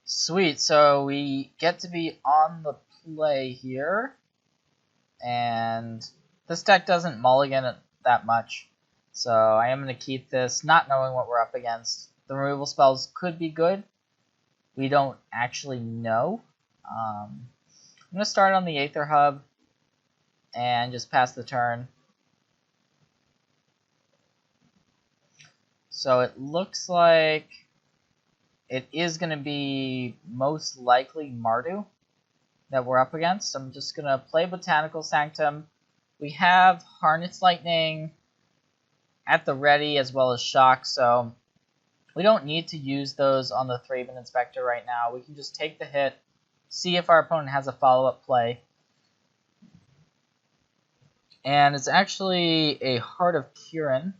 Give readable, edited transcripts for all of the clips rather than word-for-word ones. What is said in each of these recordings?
Sweet, so we get to be on the play here, and this deck doesn't mulligan it that much, so I am going to keep this, not knowing what we're up against. The removal spells could be good. We don't actually know. I'm going to start on the Aether Hub and just pass the turn. So it looks like it is going to be most likely Mardu that we're up against. I'm just going to play Botanical Sanctum. We have Harness Lightning at the ready as well as Shock, so we don't need to use those on the Thraben Inspector right now. We can just take the hit, see if our opponent has a follow-up play. And it's actually a Heart of Kirin.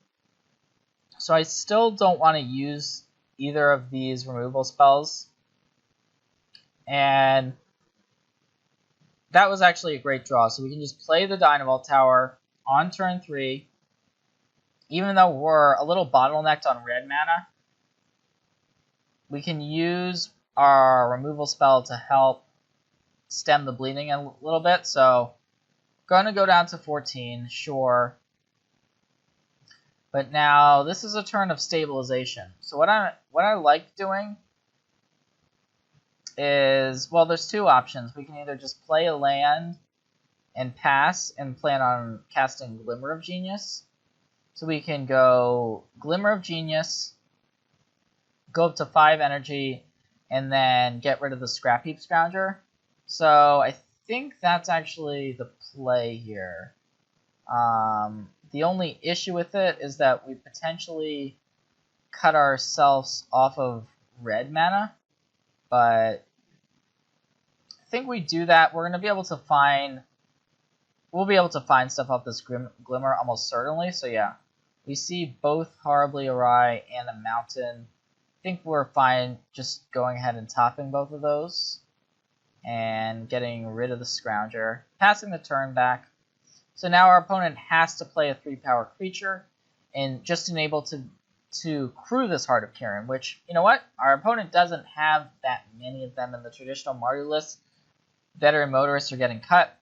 So I still don't want to use either of these removal spells. And that was actually a great draw. So we can just play the Dynamo Tower on turn 3. Even though we're a little bottlenecked on red mana, we can use our removal spell to help stem the bleeding a little bit. So going to go down to 14, sure. But now this is a turn of stabilization. So what I like doing is, well, there's two options. We can either just play a land and pass and plan on casting Glimmer of Genius. So we can go Glimmer of Genius, go up to 5 energy, and then get rid of the Scrap Heap Scrounger. So I think that's actually the play here. The only issue with it is that we potentially cut ourselves off of red mana, but I think we do that. We're going to be able to find, we'll be able to find stuff off this Glimmer almost certainly. So yeah, we see both Horribly Awry and a Mountain. I think we're fine just going ahead and topping both of those and getting rid of the Scrounger, passing the turn back. So now our opponent has to play a 3-power creature and just enable to crew this Heart of Kirin, which, you know what? Our opponent doesn't have that many of them in the traditional Mardu list. Veteran Motorists are getting cut.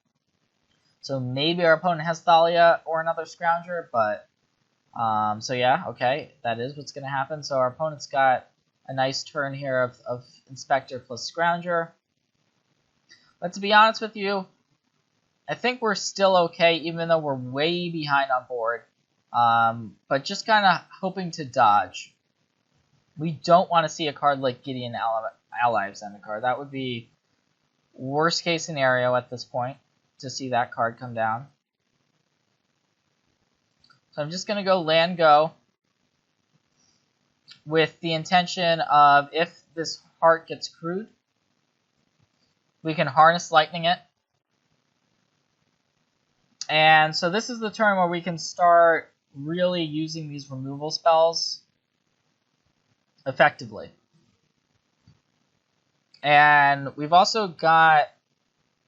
So maybe our opponent has Thalia or another Scrounger, but so yeah, okay, that is what's going to happen. So our opponent's got a nice turn here of Inspector plus Scrounger. But to be honest with you, I think we're still okay, even though we're way behind on board. But just kind of hoping to dodge. We don't want to see a card like Gideon Ally of Zendikar. That would be worst case scenario at this point, to see that card come down. So I'm just going to go land go with the intention of, if this heart gets crewed, we can Harness Lightning it. And so this is the turn where we can start really using these removal spells effectively. And we've also got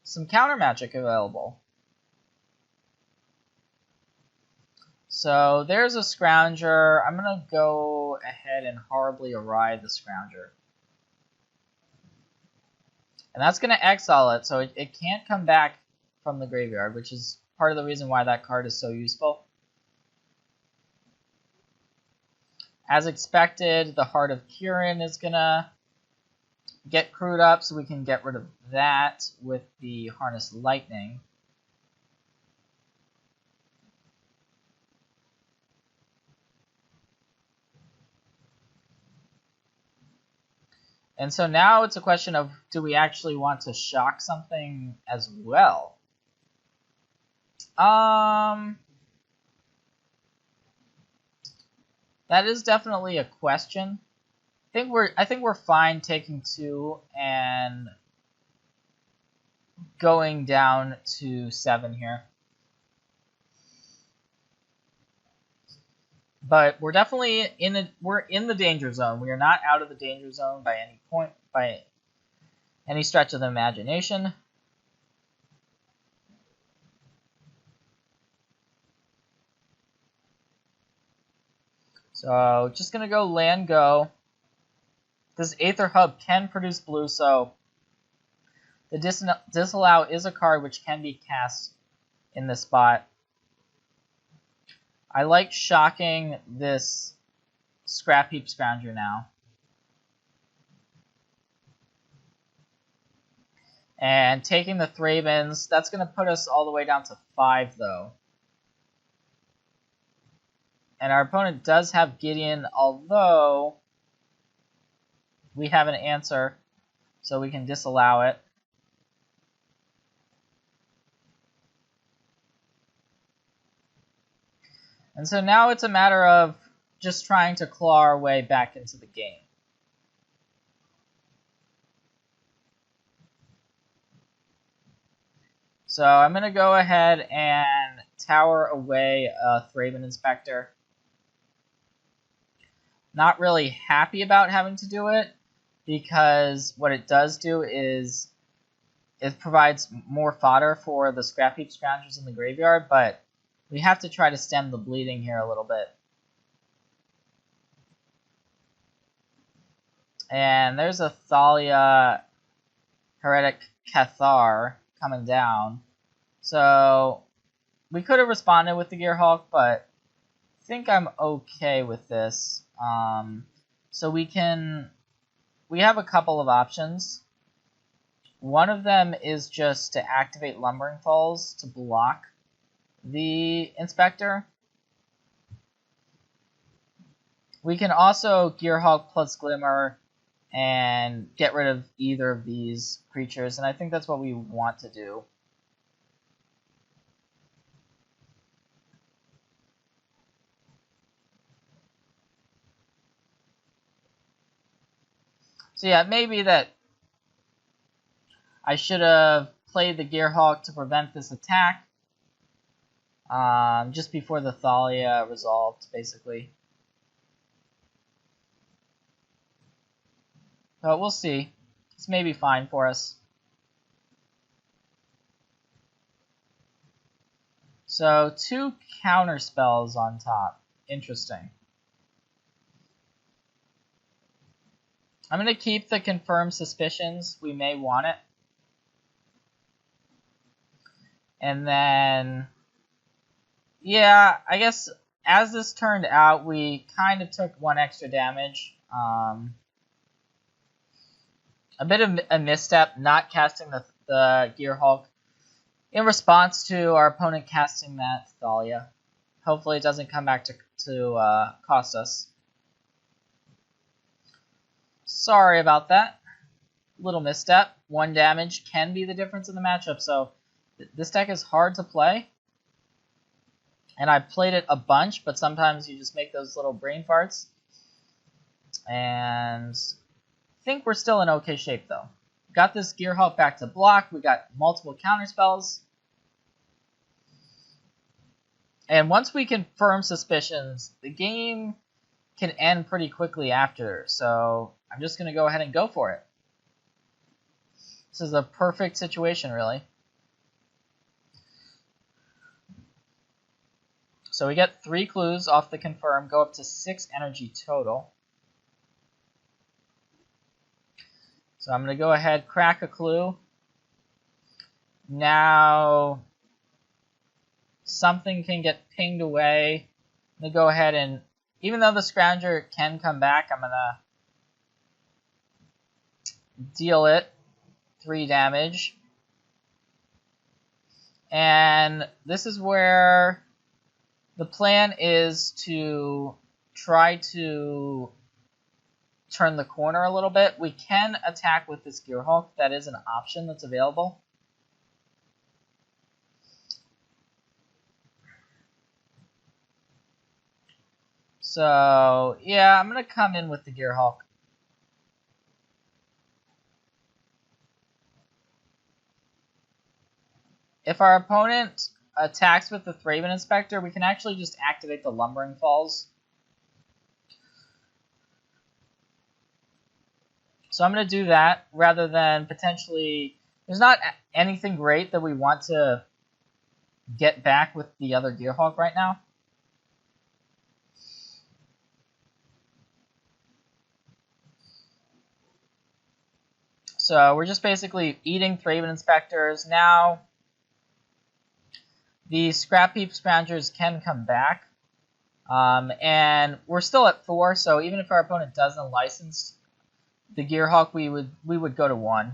some counter magic available. So there's a Scrounger. I'm going to go ahead and Horribly Awry the Scrounger. And that's going to exile it, so it can't come back from the graveyard, which is part of the reason why that card is so useful. As expected, the Heart of Kirin is going to get crewed up, so we can get rid of that with the Harness Lightning. And so now it's a question of, do we actually want to shock something as well? That is definitely a question. I think we're fine taking 2 and going down to 7 here. But we're definitely we're in the danger zone. We are not out of the danger zone by any point, by any stretch of the imagination. So just gonna go land go. This Aether Hub can produce blue, so the Disallow is a card which can be cast in this spot. I like shocking this Scrap Heap Scrounger now. And taking the Thrabins, that's going to put us all the way down to 5, though. And our opponent does have Gideon, although we have an answer, so we can disallow it. And so now it's a matter of just trying to claw our way back into the game. So I'm going to go ahead and tower away a Thraben Inspector. Not really happy about having to do it, because what it does do is it provides more fodder for the Scrap Heap Scroungers in the graveyard, but we have to try to stem the bleeding here a little bit. And there's a Thalia Heretic Cathar coming down. So we could have responded with the Gearhulk, but I think I'm okay with this. So we have a couple of options. One of them is just to activate Lumbering Falls to block the Inspector. We can also Gearhulk plus Glimmer and get rid of either of these creatures, and I think that's what we want to do. So yeah, maybe that I should have played the Gearhulk to prevent this attack just before the Thalia resolved, basically. But we'll see. This may be fine for us. So 2 counter spells on top. Interesting. I'm going to keep the Confirmed Suspicions. We may want it. And then, yeah, I guess as this turned out, we kind of took 1 extra damage. A bit of a misstep not casting the Gearhulk in response to our opponent casting that Thalia. Hopefully it doesn't come back to cost us. Sorry about that. Little misstep. 1 damage can be the difference in the matchup, so this deck is hard to play. And I played it a bunch, but sometimes you just make those little brain farts. And I think we're still in okay shape, though. Got this Gearhulk back to block. We got multiple counterspells. And once we confirm Suspicions, the game can end pretty quickly after. So I'm just going to go ahead and go for it. This is a perfect situation, really. So we get 3 clues off the confirm, go up to 6 energy total. So I'm going to go ahead, crack a clue. Now something can get pinged away. I'm going to go ahead and, even though the Scrounger can come back, I'm going to deal it 3 damage. And this is where the plan is to try to turn the corner a little bit. We can attack with this Gearhulk. That is an option that's available. So, yeah, I'm going to come in with the Gearhulk. If our opponent attacks with the Thraben Inspector, we can actually just activate the Lumbering Falls. So I'm going to do that rather than potentially... There's not anything great that we want to get back with the other Gearhulk right now. So we're just basically eating Thraben Inspectors. Now, the Scrap Heap Scroungers can come back. And we're still at 4, so even if our opponent doesn't license the Gearhawk, we would go to 1.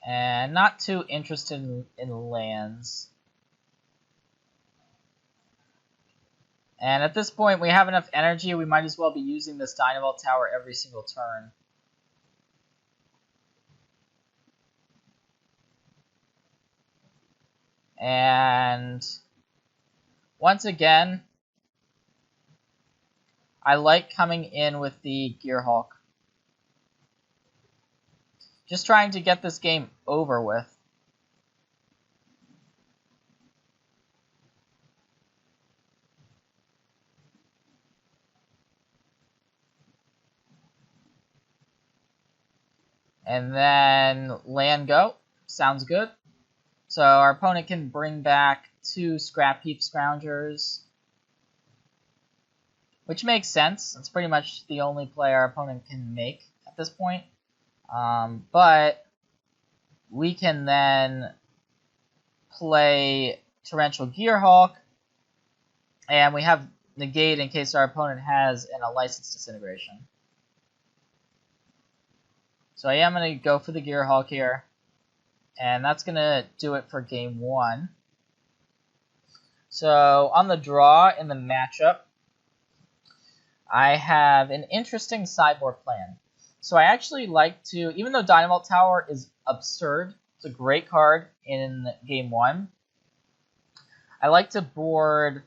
And not too interested in lands. And at this point, we have enough energy. We might as well be using this Dynavolt Tower every single turn. And once again, I like coming in with the Gearhawk. Just trying to get this game over with. And then land go. Sounds good. So our opponent can bring back 2 Scrap Heap Scroungers, which makes sense. It's pretty much the only play our opponent can make at this point. But we can then play Torrential Gearhawk, and we have negate in case our opponent has a License Disintegration. So I am going to go for the Gearhawk here, and that's going to do it for game 1. So on the draw in the matchup, I have an interesting sideboard plan. So I actually like to, even though Dynavolt Tower is absurd, it's a great card in game 1, I like to board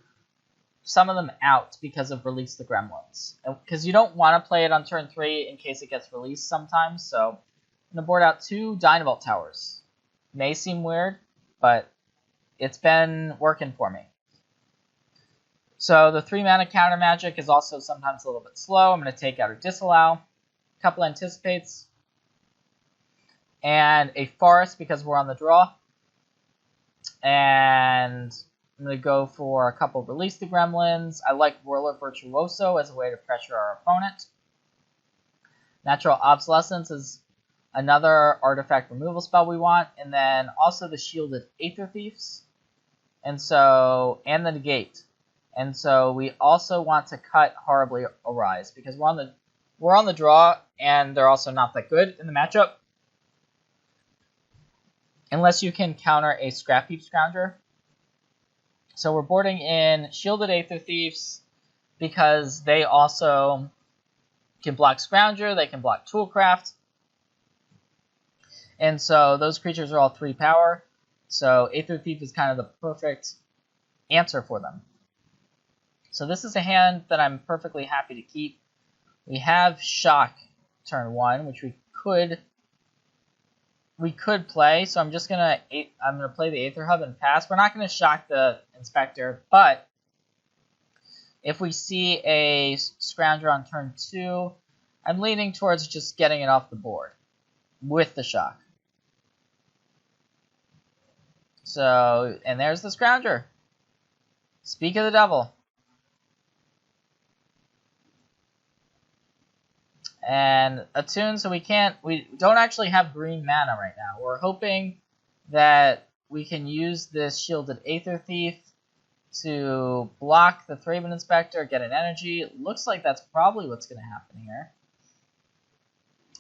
some of them out because of Release the Gremlins. Because you don't want to play it on turn 3 in case it gets released sometimes. So I'm going to board out 2 Dynavolt Towers. May seem weird, but it's been working for me. So the 3-mana counter magic is also sometimes a little bit slow. I'm going to take out or disallow. A couple anticipates. And a forest because we're on the draw. And I'm going to go for a couple Release the Gremlins. I like Whirler Virtuoso as a way to pressure our opponent. Natural Obsolescence is another artifact removal spell we want. And then also the Shielded Aether Thieves. And the negate. And so we also want to cut Horribly Arise because we're on the draw and they're also not that good in the matchup. Unless you can counter a Scrap Heap Scrounger. So we're boarding in Shielded Aether Thieves because they also can block Scrounger, they can block Toolcraft. And so those creatures are all 3 power. So Aether Thief is kind of the perfect answer for them. So this is a hand that I'm perfectly happy to keep. We have Shock turn 1, which we could play. So I'm gonna play the Aether Hub and pass. We're not gonna shock the Inspector, but if we see a Scrounger on turn 2, I'm leaning towards just getting it off the board with the shock. So, and there's the Scrounger. Speak of the devil. And Attune, so we don't actually have green mana right now. We're hoping that we can use this Shielded Aether Thief to block the Thraben Inspector, get an energy. It looks like that's probably what's going to happen here.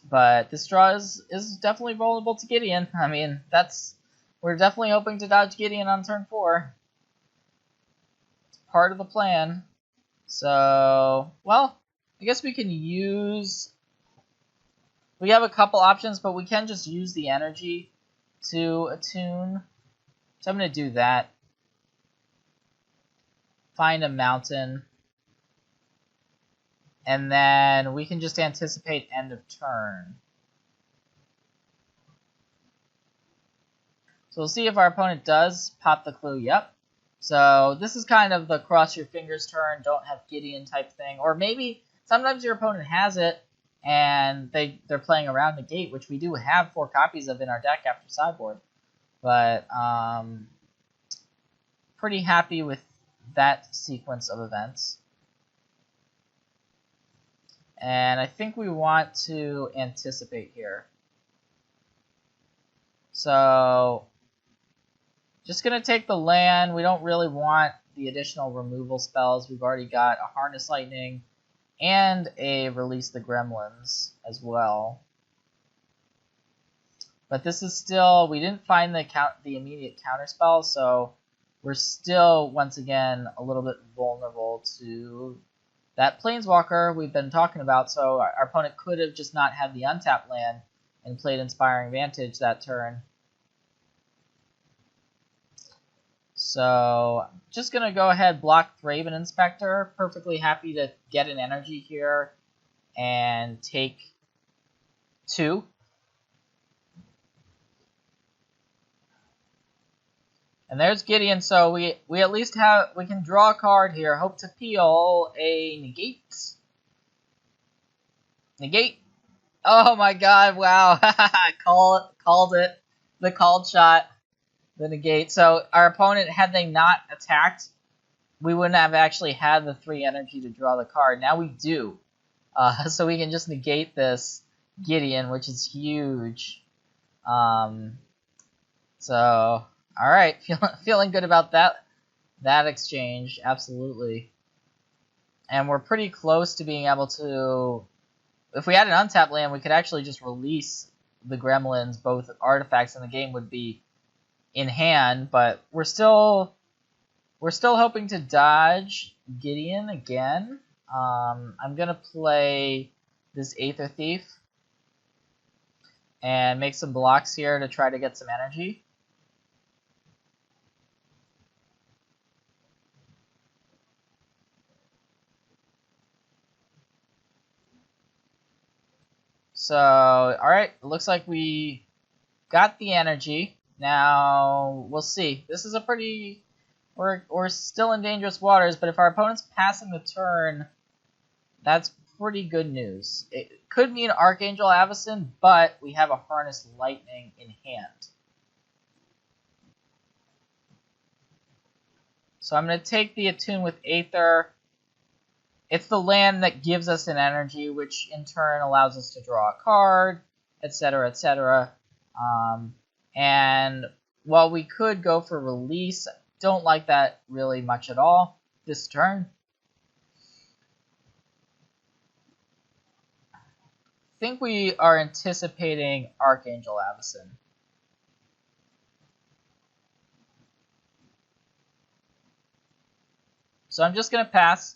But this draw is definitely vulnerable to Gideon. I mean, we're definitely hoping to dodge Gideon on turn 4. It's part of the plan. So, well, I guess we can use... We have a couple options, but we can just use the energy to attune. So I'm going to do that. Find a mountain. And then we can just anticipate end of turn. So we'll see if our opponent does pop the clue. Yep. So this is kind of the cross your fingers turn, don't have Gideon type thing. Or maybe sometimes your opponent has it and they're playing around the gate, which we do have 4 copies of in our deck after sideboard. But pretty happy with that sequence of events. And I think we want to anticipate here. So just going to take the land. We don't really want the additional removal spells. We've already got a Harness Lightning and a Release the Gremlins as well. But this is still, we didn't find the immediate counter spell, so we're still, once again, a little bit vulnerable to that Planeswalker we've been talking about. So our opponent could have just not had the untapped land and played Inspiring Vantage that turn. So just going to go ahead, block Thraben Inspector. Perfectly happy to get an energy here and take 2. And there's Gideon, so we at least we can draw a card here. Hope to peel a negate. Negate. Oh my god, wow. Called it. The called shot. The negate. So our opponent, had they not attacked, we wouldn't have actually had the 3 energy to draw the card. Now we do. So we can just negate this Gideon, which is huge. So... all right, feeling good about that exchange, absolutely. And we're pretty close to being able to, if we had an untapped land, we could actually just release the Gremlins. Both artifacts in the game would be in hand, but we're still hoping to dodge Gideon again. I'm gonna play this Aether Thief and make some blocks here to try to get some energy. So, alright, looks like we got the energy. Now, we'll see. This is a pretty... We're still in dangerous waters, but if our opponent's passing the turn, that's pretty good news. It could mean Archangel Avacyn, but we have a Harness Lightning in hand. So I'm going to take the Attune with Aether. It's the land that gives us an energy, which in turn allows us to draw a card, etc., etc. And while we could go for release, I don't like that really much at all this turn. I think we are anticipating Archangel Avacyn. So I'm just going to pass.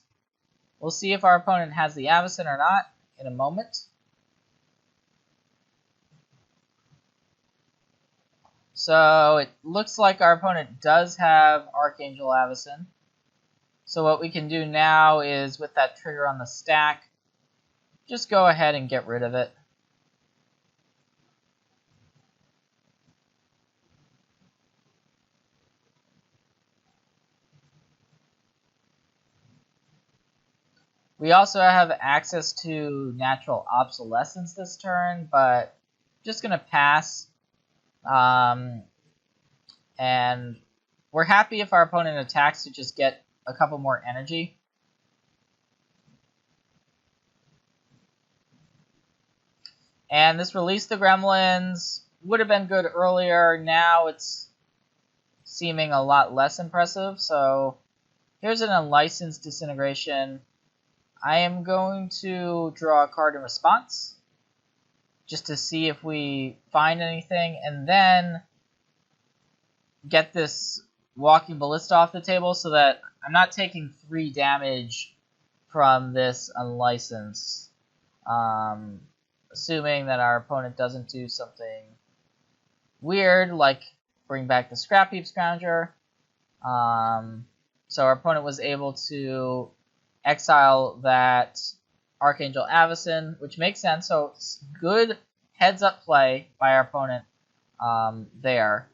We'll see if our opponent has the Avacyn or not in a moment. So it looks like our opponent does have Archangel Avacyn. So what we can do now is, with that trigger on the stack, just go ahead and get rid of it. We also have access to Natural Obsolescence this turn, but just going to pass. And we're happy if our opponent attacks to just get a couple more energy. And this Release the Gremlins would have been good earlier. Now it's seeming a lot less impressive. So here's an Unlicensed Disintegration. I am going to draw a card in response, just to see if we find anything, and then get this Walking Ballista off the table so that I'm not taking 3 damage from this Unlicensed. Assuming that our opponent doesn't do something weird, like bring back the Scrap Heap Scrounger. So our opponent was able to exile that Archangel Avacyn, which makes sense. So it's good heads-up play by our opponent there.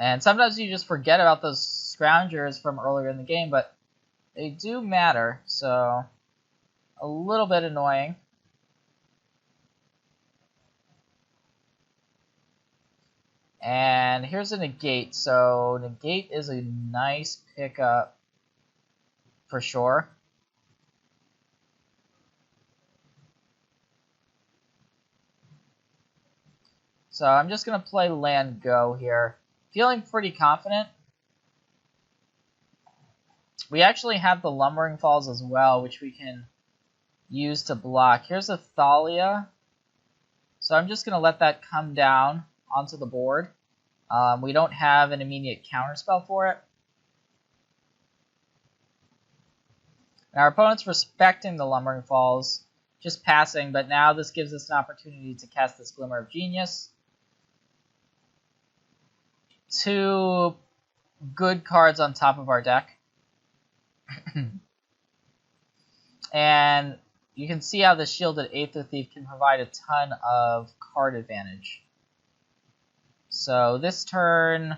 And sometimes you just forget about those Scroungers from earlier in the game, but they do matter, so a little bit annoying. And here's a Negate. So Negate is a nice pickup for sure. So I'm just going to play land go here. Feeling pretty confident. We actually have the Lumbering Falls as well, which we can use to block. Here's a Thalia. So I'm just going to let that come down onto the board. We don't have an immediate counterspell for it. Now our opponent's respecting the Lumbering Falls, just passing, but now this gives us an opportunity to cast this Glimmer of Genius. 2 good cards on top of our deck. And you can see how the Shielded Aether Thief can provide a ton of card advantage. So this turn,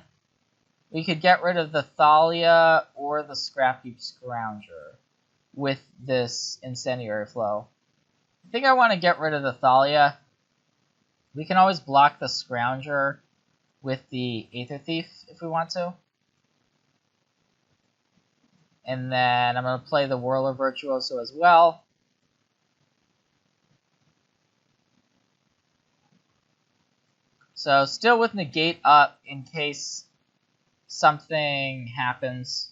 we could get rid of the Thalia or the Scrap Heap Scrounger with this Incendiary Flow. I think I want to get rid of the Thalia. We can always block the Scrounger with the Aether Thief if we want to. And then I'm going to play the Whirler Virtuoso as well. So still with negate up in case something happens.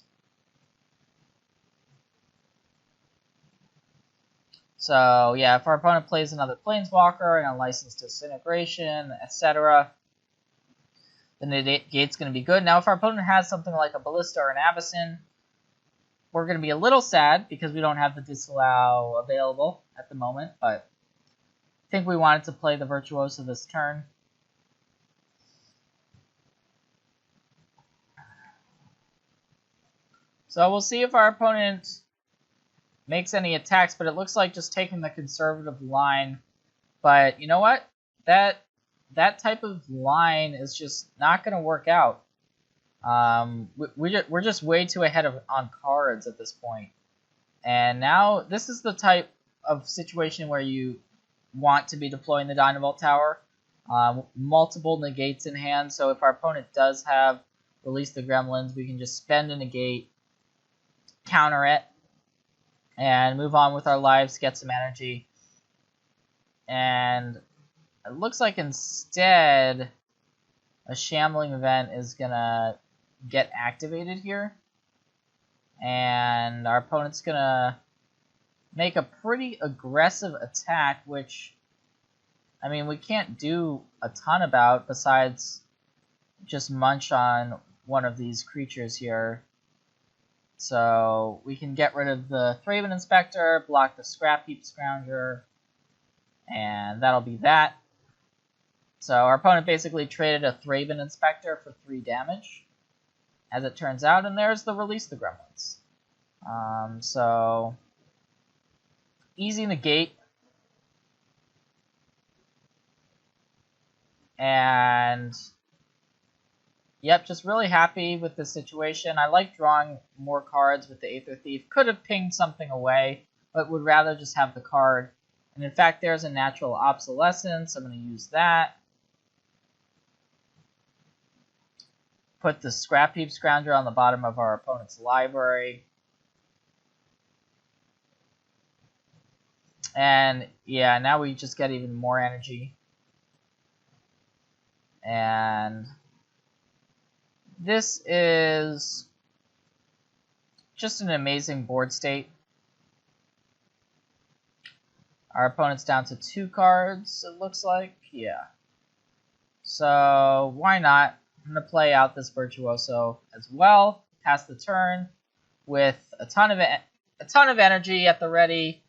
So yeah, if our opponent plays another Planeswalker and a Licensed Disintegration, etc., then the negate's going to be good. Now if our opponent has something like a Ballista or an Avacyn, we're going to be a little sad because we don't have the Disallow available at the moment, but I think we wanted to play the Virtuoso this turn. So we'll see if our opponent makes any attacks, but it looks like just taking the conservative line. But you know what? That type of line is just not going to work out. We're just way too ahead on cards at this point. And now this is the type of situation where you want to be deploying the Dynavolt Tower. Multiple negates in hand, so if our opponent does have Release the Gremlins, we can just spend a negate, counter it, and move on with our lives, get some energy. And it looks like instead a Shambling Event is going to get activated here. And our opponent's going to make a pretty aggressive attack, which, I mean, we can't do a ton about besides just munch on one of these creatures here. So we can get rid of the Thraben Inspector, block the Scrap Heap Scrounger, and that'll be that. So our opponent basically traded a Thraben Inspector for 3 damage, as it turns out, and there's the Release the Gremlins. So easy negate. And yep, just really happy with the situation. I like drawing more cards with the Aether Thief. Could have pinged something away, but would rather just have the card. And in fact, there's a Natural Obsolescence. I'm going to use that. Put the Scrap Heap Scrounger on the bottom of our opponent's library. And yeah, now we just get even more energy. And this is just an amazing board state. Our opponent's down to 2 cards, it looks like. Yeah. So why not? I'm going to play out this Virtuoso as well. Pass the turn with a ton of energy at the ready.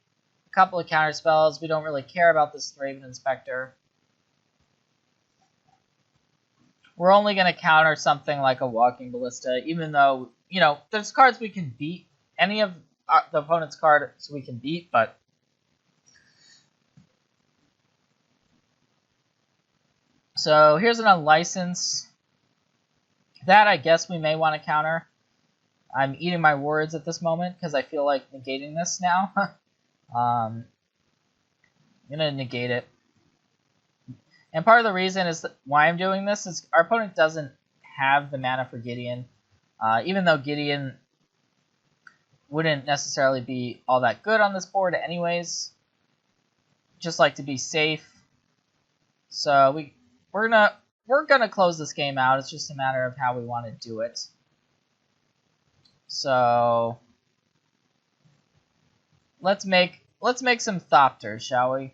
A couple of counter spells. We don't really care about this Thraben Inspector. We're only going to counter something like a Walking Ballista, even though, you know, there's cards we can beat. Any of the opponent's cards we can beat, but so here's an Unlicensed. That I guess we may want to counter. I'm eating my words at this moment because I feel like negating this now. I'm going to negate it. And part of the reason is that why I'm doing this is our opponent doesn't have the mana for Gideon. Even though Gideon wouldn't necessarily be all that good on this board anyways. Just like to be safe. So we're gonna close this game out. It's just a matter of how we want to do it. So let's make some Thopters, shall we?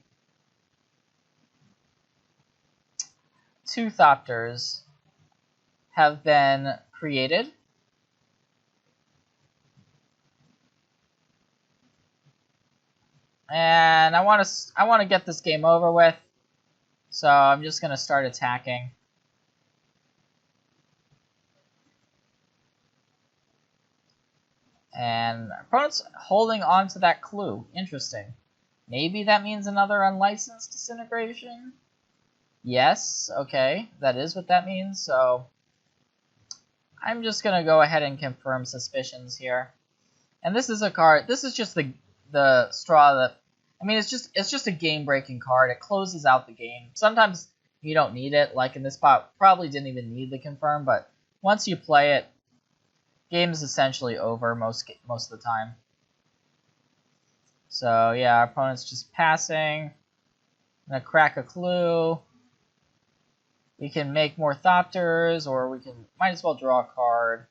2 Thopters have been created. And I want to get this game over with. So I'm just going to start attacking. And our opponent's holding on to that clue. Interesting. Maybe that means another unlicensed disintegration? Yes, okay. That is what that means. So I'm just going to go ahead and confirm suspicions here. And this is a card. This is just the straw that, I mean, it's just a game-breaking card. It closes out the game. Sometimes you don't need it. Like in this spot, probably didn't even need the confirm, but once you play it, game is essentially over most of the time. So yeah, our opponent's just passing. I'm gonna crack a clue. We can make more Thopters, or we might as well draw a card.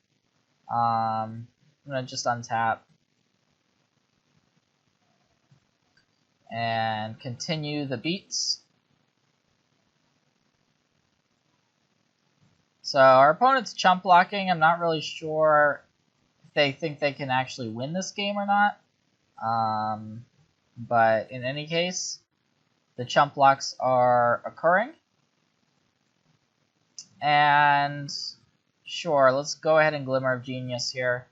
I'm gonna just untap and continue the beats. So our opponent's chump blocking. I'm not really sure if they think they can actually win this game or not. But in any case, the chump blocks are occurring. And sure, let's go ahead and Glimmer of Genius here.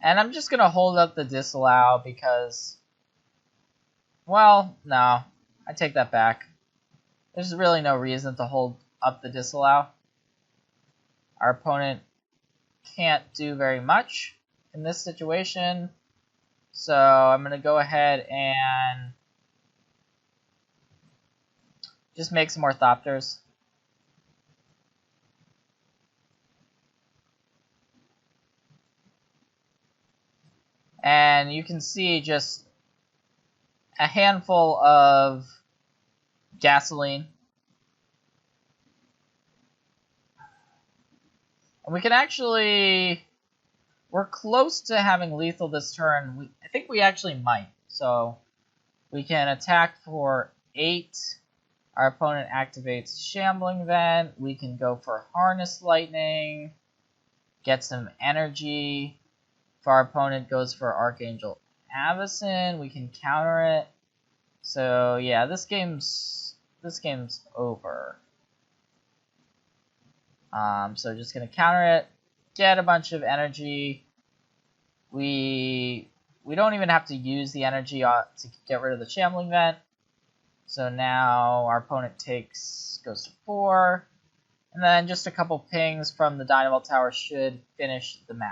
And I'm just going to hold up the disallow because, well, no, I take that back. There's really no reason to hold up the disallow. Our opponent can't do very much in this situation. So I'm going to go ahead and just make some more Thopters. And you can see just a handful of gasoline. And we can actually, we're close to having lethal this turn. I think we actually might. So we can attack for 8. Our opponent activates Shambling Vent. We can go for Harness Lightning, get some energy. If our opponent goes for Archangel Avacyn, we can counter it. So yeah, this game's over. So just gonna counter it, get a bunch of energy. We don't even have to use the energy to get rid of the Shambling Vent. So now our opponent goes to 4, and then just a couple pings from the Dynamo Tower should finish the match.